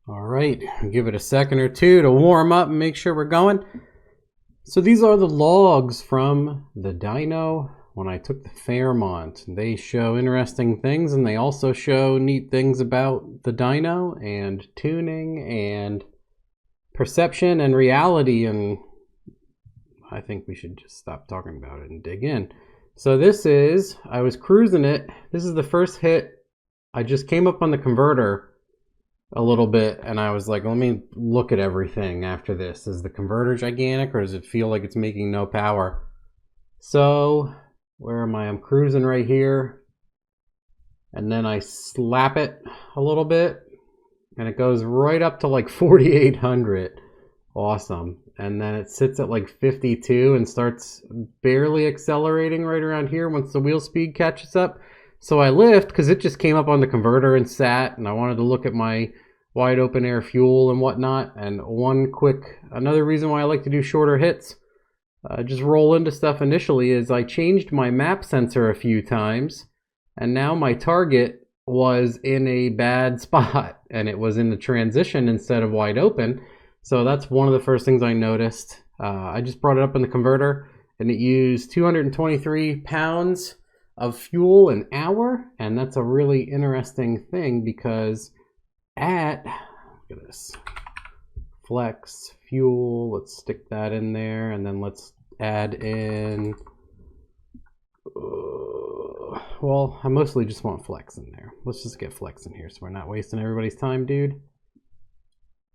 All right, give it a second or two to warm up and make sure we're going. So these are the logs from the dyno when I took the Fairmont. They show interesting things, and they also show neat things about the dyno and tuning and perception and reality, and I think we should just stop talking about it and dig in. So I was cruising it. This is the first hit. I just came up on the converter a little bit, and I was like, let me look at everything after this. Is the converter gigantic, or does it feel like it's making no power? So where am I? I'm cruising right here, and then I slap it a little bit, and it goes right up to like 4,800. Awesome. And then it sits at like 52 and starts barely accelerating right around here once the wheel speed catches up. So I lift because it just came up on the converter and sat, and I wanted to look at my wide open air fuel and whatnot. And another reason why I like to do shorter hits, just roll into stuff initially, is I changed my map sensor a few times, and now my target was in a bad spot, and it was in the transition instead of wide open. So that's one of the first things I noticed. I just brought it up in the converter, and it used 223 pounds of fuel an hour, and that's a really interesting thing because look at this, flex fuel, let's stick that in there, and then let's add in, well, I mostly just want flex in there. Let's just get flex in here so we're not wasting everybody's time, dude.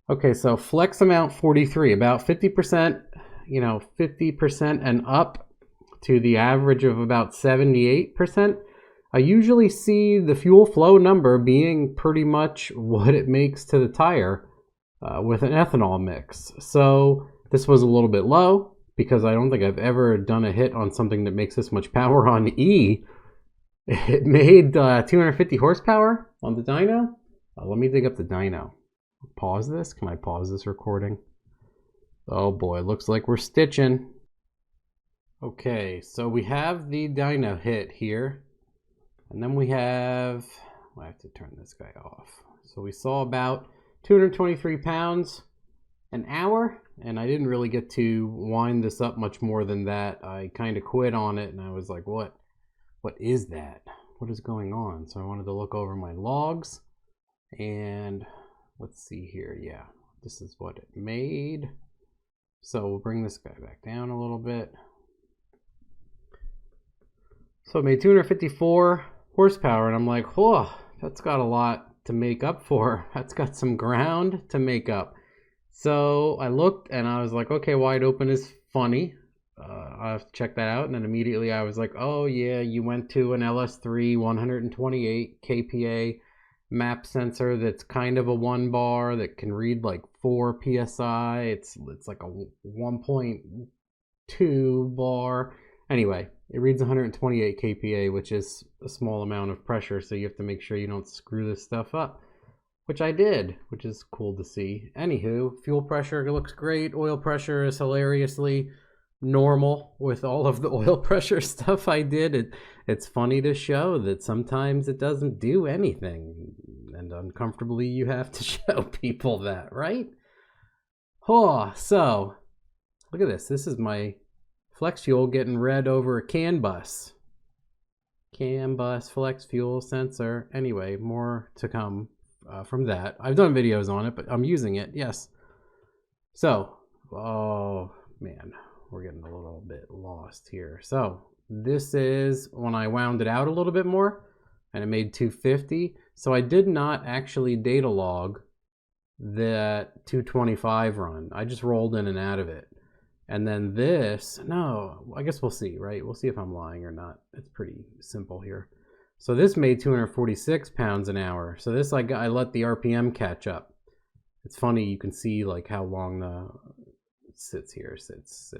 Okay, so flex amount 43, about 50%, 50% and up to the average of about 78%. I usually see the fuel flow number being pretty much what it makes to the tire with an ethanol mix. So this was a little bit low because I don't think I've ever done a hit on something that makes this much power on E. It made 250 horsepower on the dyno. Let me dig up the dyno. Pause this. Can I pause this recording? Oh boy, looks like we're stitching. Okay, so we have the dyno hit here, and then I have to turn this guy off. So we saw about 223 pounds an hour, and I didn't really get to wind this up much more than that. I kind of quit on it, and I was like, what is that? What is going on? So I wanted to look over my logs, and let's see here. Yeah, this is what it made. So we'll bring this guy back down a little bit. So it made 254 horsepower, and I'm like, oh, that's got a lot to make up for. That's got some ground to make up. So I looked, and I was like, okay, wide open is funny. I have to check that out. And then immediately I was like, oh yeah, you went to an LS3 128 kPa map sensor that's kind of a 1 bar that can read like 4 psi. It's like a 1.2 bar. Anyway, it reads 128 kPa, which is a small amount of pressure, so you have to make sure you don't screw this stuff up, which I did, which is cool to see. Anywho, fuel pressure looks great. Oil pressure is hilariously normal with all of the oil pressure stuff I did. It's funny to show that sometimes it doesn't do anything, and uncomfortably you have to show people that, right? Oh, so look at this. This is my flex fuel getting read over a CAN bus. CAN bus, flex fuel sensor. Anyway, more to come from that. I've done videos on it, but I'm using it, yes. So, oh man, we're getting a little bit lost here. So this is when I wound it out a little bit more, and it made 250. So I did not actually data log that 225 run. I just rolled in and out of it. And then this, no, I guess we'll see, right? We'll see if I'm lying or not. It's pretty simple here. So this made 246 pounds an hour. So this, I let the RPM catch up. It's funny, you can see like how long it sits here, sits,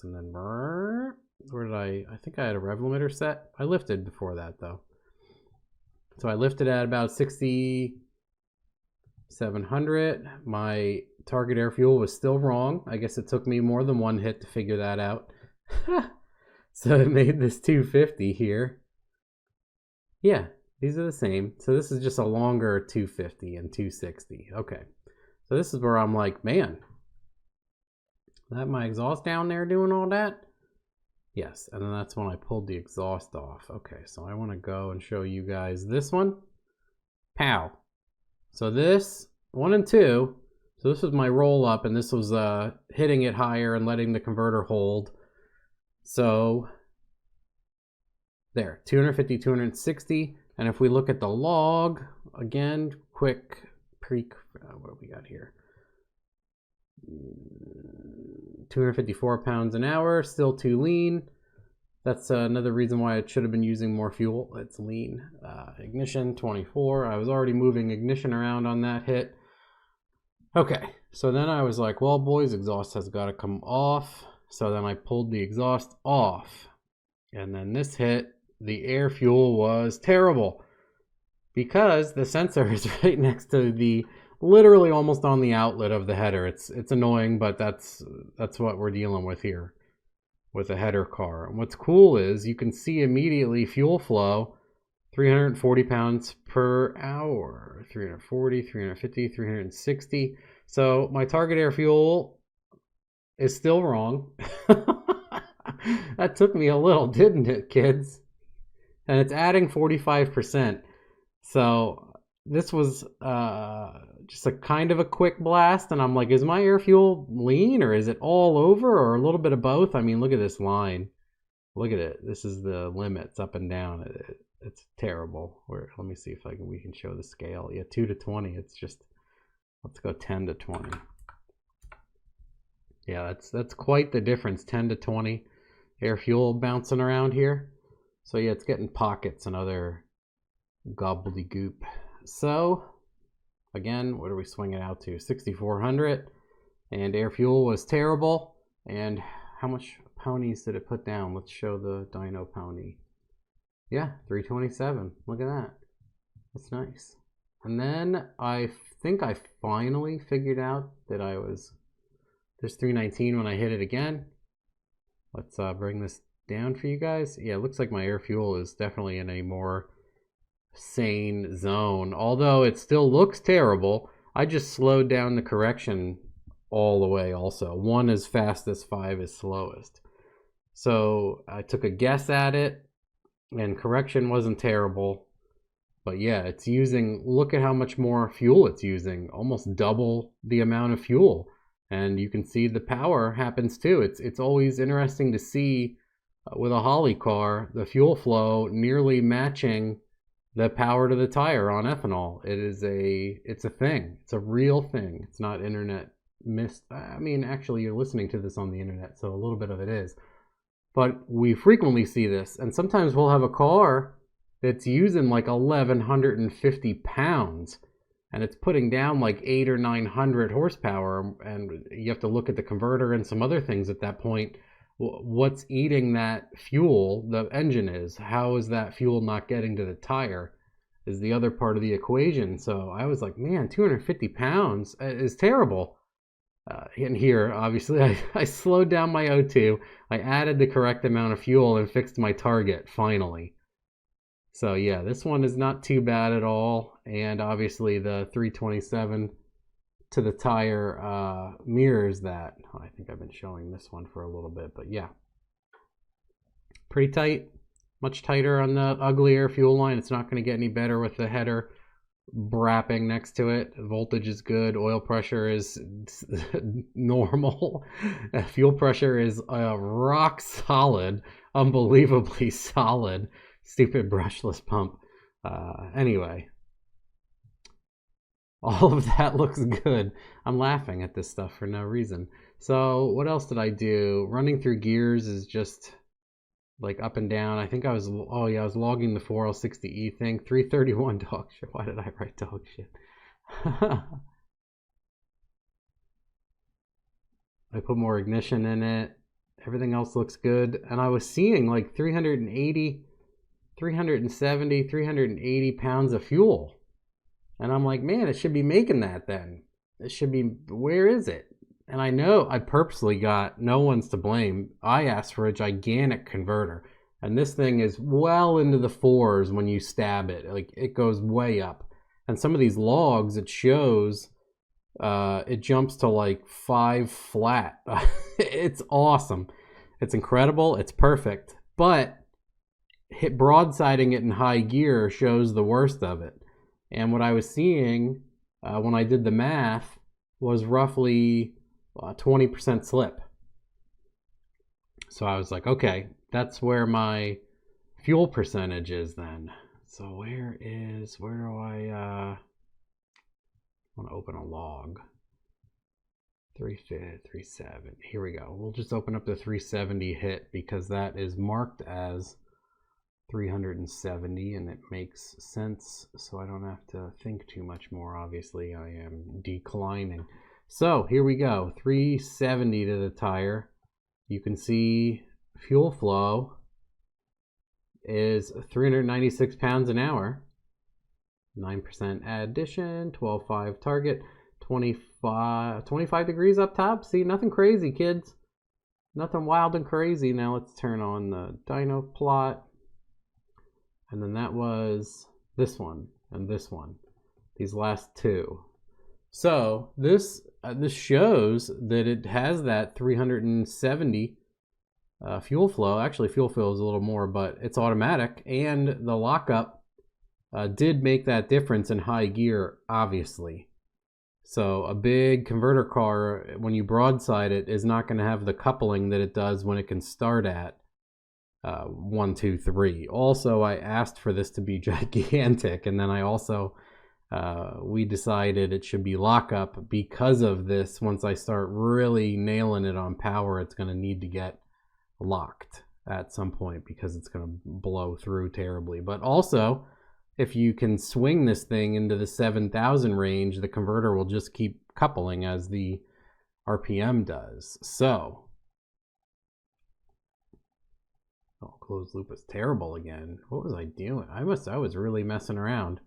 and then where did I think I had a rev limiter set. I lifted before that though. So I lifted at about 6,700. My target air fuel was still wrong. I guess it took me more than one hit to figure that out. So it made this 250 here. Yeah, These are the same. So this is just a longer 250 and 260. Okay. So this is where I'm like, man, that my exhaust down there doing all that? Yes, and then that's when I pulled the exhaust off. Okay, so I want to go and show you guys this one. Pow. So this, 1 and 2, so this was my roll up, and this was hitting it higher and letting the converter hold. So there, 250, 260. And if we look at the log, again, quick what do we got here? 254 pounds an hour, still too lean. That's another reason why it should have been using more fuel. It's lean. Ignition 24. I was already moving ignition around on that hit. Okay, so then I was like, well, boys, exhaust has got to come off. So then I pulled the exhaust off. And then this hit, the air fuel was terrible because the sensor is right next to the, literally almost on the outlet of the header. It's annoying, but that's what we're dealing with here with a header car. And what's cool is you can see immediately fuel flow, 340 pounds per hour, 340, 350, 360. So my target air fuel is still wrong. That took me a little, didn't it, kids? And it's adding 45%. So this was just a kind of a quick blast, and I'm like, is my air fuel lean, or is it all over, or a little bit of both? I mean, look at this line. Look at it. This is the limits up and down. It's terrible. Let me see if we can show the scale. Yeah, 2 to 20. It's just, let's go 10 to 20. Yeah, that's quite the difference. 10 to 20 air fuel bouncing around here. So yeah, it's getting pockets and other gobbledygook. So again, what are we swinging out to? 6,400, and air fuel was terrible. And how much ponies did it put down? Let's show the dyno pony. Yeah, 327. Look at that. That's nice. And then I think I finally figured out that I was, there's 319 when I hit it again. Let's bring this down for you guys. Yeah, it looks like my air fuel is definitely in a more sane zone, although it still looks terrible. I just slowed down the correction all the way also. 1 is fastest, 5 is slowest. So I took a guess at it, and correction wasn't terrible. But yeah, it's using, look at how much more fuel it's using, almost double the amount of fuel. And you can see the power happens too. It's always interesting to see with a Holly car, the fuel flow nearly matching the power to the tire on ethanol. It's a thing. It's a real thing. It's not internet mist. I mean, actually, you're listening to this on the internet, so a little bit of it is. But we frequently see this, and sometimes we'll have a car that's using like 1,150 pounds, and it's putting down like 800 or 900 horsepower, and you have to look at the converter and some other things at that point. What's eating that fuel? The engine is. How is that fuel not getting to the tire? Is the other part of the equation. So I was like, man, 250 pounds is terrible. And here, obviously, I slowed down my O2. I added the correct amount of fuel and fixed my target, finally. So yeah, this one is not too bad at all. And obviously the 327 to the tire mirrors that. I think I've been showing this one for a little bit, but yeah. Pretty tight. Much tighter on the uglier fuel line. It's not going to get any better with the header brapping next to it. Voltage is good. Oil pressure is normal. Fuel pressure is rock solid. Unbelievably solid. Stupid brushless pump. Anyway. All of that looks good. I'm laughing at this stuff for no reason. So what else did I do? Running through gears is just like up and down. I think I was, oh yeah, I was logging the 4L60E thing. 331 dog shit. Why did I write dog shit? I put more ignition in it. Everything else looks good. And I was seeing like 380, 370, 380 pounds of fuel. And I'm like, man, it should be making that then. It should be, where is it? And I know I purposely got, no one's to blame. I asked for a gigantic converter. And this thing is well into the 4s when you stab it. Like, it goes way up. And some of these logs, it shows it jumps to like 5 flat. It's awesome. It's incredible. It's perfect. But broadsiding it in high gear shows the worst of it. And what I was seeing when I did the math was roughly 20% slip. So I was like, okay, that's where my fuel percentage is then. So where do I want to open a log? 3.7. Here we go. We'll just open up the 370 hit because that is marked as 370 and it makes sense, so I don't have to think too much more. Obviously I am declining. So here we go, 370 to the tire. You can see fuel flow is 396 pounds an hour. 9% addition, 12.5 target, 25 degrees up top. See, nothing crazy, kids. Nothing wild and crazy. Now let's turn on the dyno plot. And then that was this one and this one. These last two. So this shows that it has that 370 fuel flow. Actually, fuel flow is a little more, but it's automatic. And the lockup did make that difference in high gear, obviously. So a big converter car, when you broadside it, is not going to have the coupling that it does when it can start at 1, 2, 3. Also, I asked for this to be gigantic, and then I also we decided it should be lockup because of this. Once I start really nailing it on power, it's going to need to get locked at some point because it's going to blow through terribly. But also, if you can swing this thing into the 7,000 range, the converter will just keep coupling as the RPM does. So, oh, closed loop was terrible again. What was I doing? I was really messing around,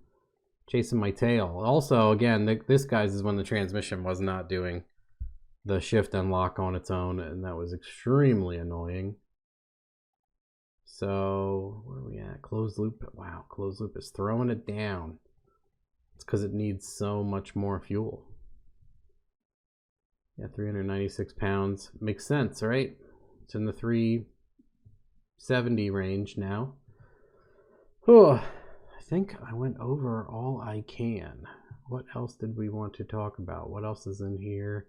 chasing my tail. Also, again, this guy's is when the transmission was not doing the shift and lock on its own, and that was extremely annoying. So, where are we at? Closed loop. Wow, closed loop is throwing it down. It's because it needs so much more fuel. Yeah, 396 pounds. Makes sense, right? It's in the 370 range now. Oh, I think I went over all I can. What else did we want to talk about? What else is in here?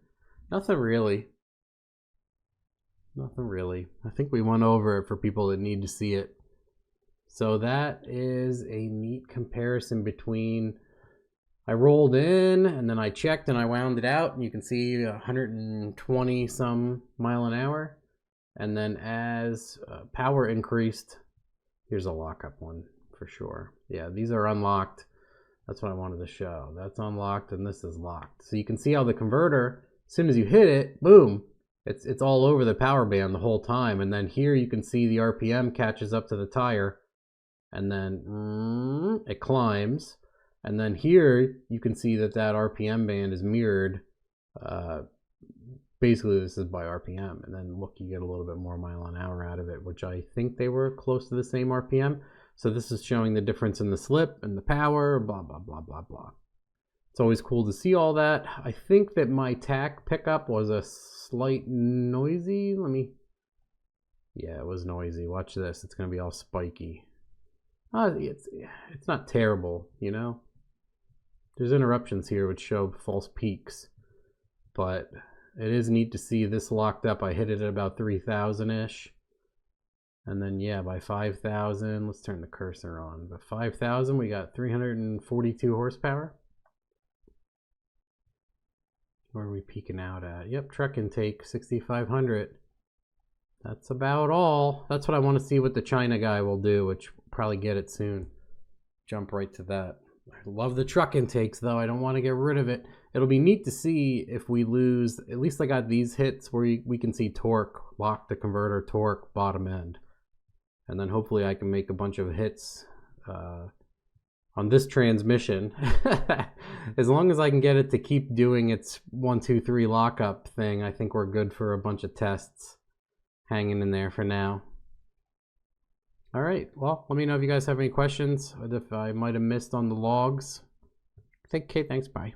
Nothing really. Nothing really. I think we went over it for people that need to see it. So that is a neat comparison between I rolled in and then I checked and I wound it out, and you can see 120 some mile an hour. And then as power increased, here's a lockup one for sure. Yeah, these are unlocked. That's what I wanted to show. That's unlocked and this is locked. So you can see how the converter, as soon as you hit it, boom, it's all over the power band the whole time. And then here you can see the RPM catches up to the tire, and then it climbs. And then here you can see that RPM band is mirrored. Basically this is by RPM, and then look, you get a little bit more mile an hour out of it, which I think they were close to the same RPM. So this is showing the difference in the slip and the power, blah, blah, blah, blah, blah. It's always cool to see all that. I think that my tack pickup was a slight noisy. Yeah, it was noisy. Watch this. It's going to be all spiky. It's not terrible, you know. There's interruptions here which show false peaks, but it is neat to see this locked up. I hit it at about 3,000-ish. And then, yeah, by 5,000, let's turn the cursor on. By 5,000, we got 342 horsepower. Where are we peaking out at? Yep, truck intake, 6,500. That's about all. That's what I want to see what the China guy will do, which we'll probably get it soon. Jump right to that. I love the truck intakes, though. I don't want to get rid of it. It'll be neat to see if we lose. At least I got these hits where we can see torque, lock the converter, torque, bottom end. And then hopefully I can make a bunch of hits on this transmission. As long as I can get it to keep doing its 1, 2, 3 lockup thing, I think we're good for a bunch of tests hanging in there for now. All right, well, let me know if you guys have any questions, or if I might have missed on the logs. Okay, thanks, bye.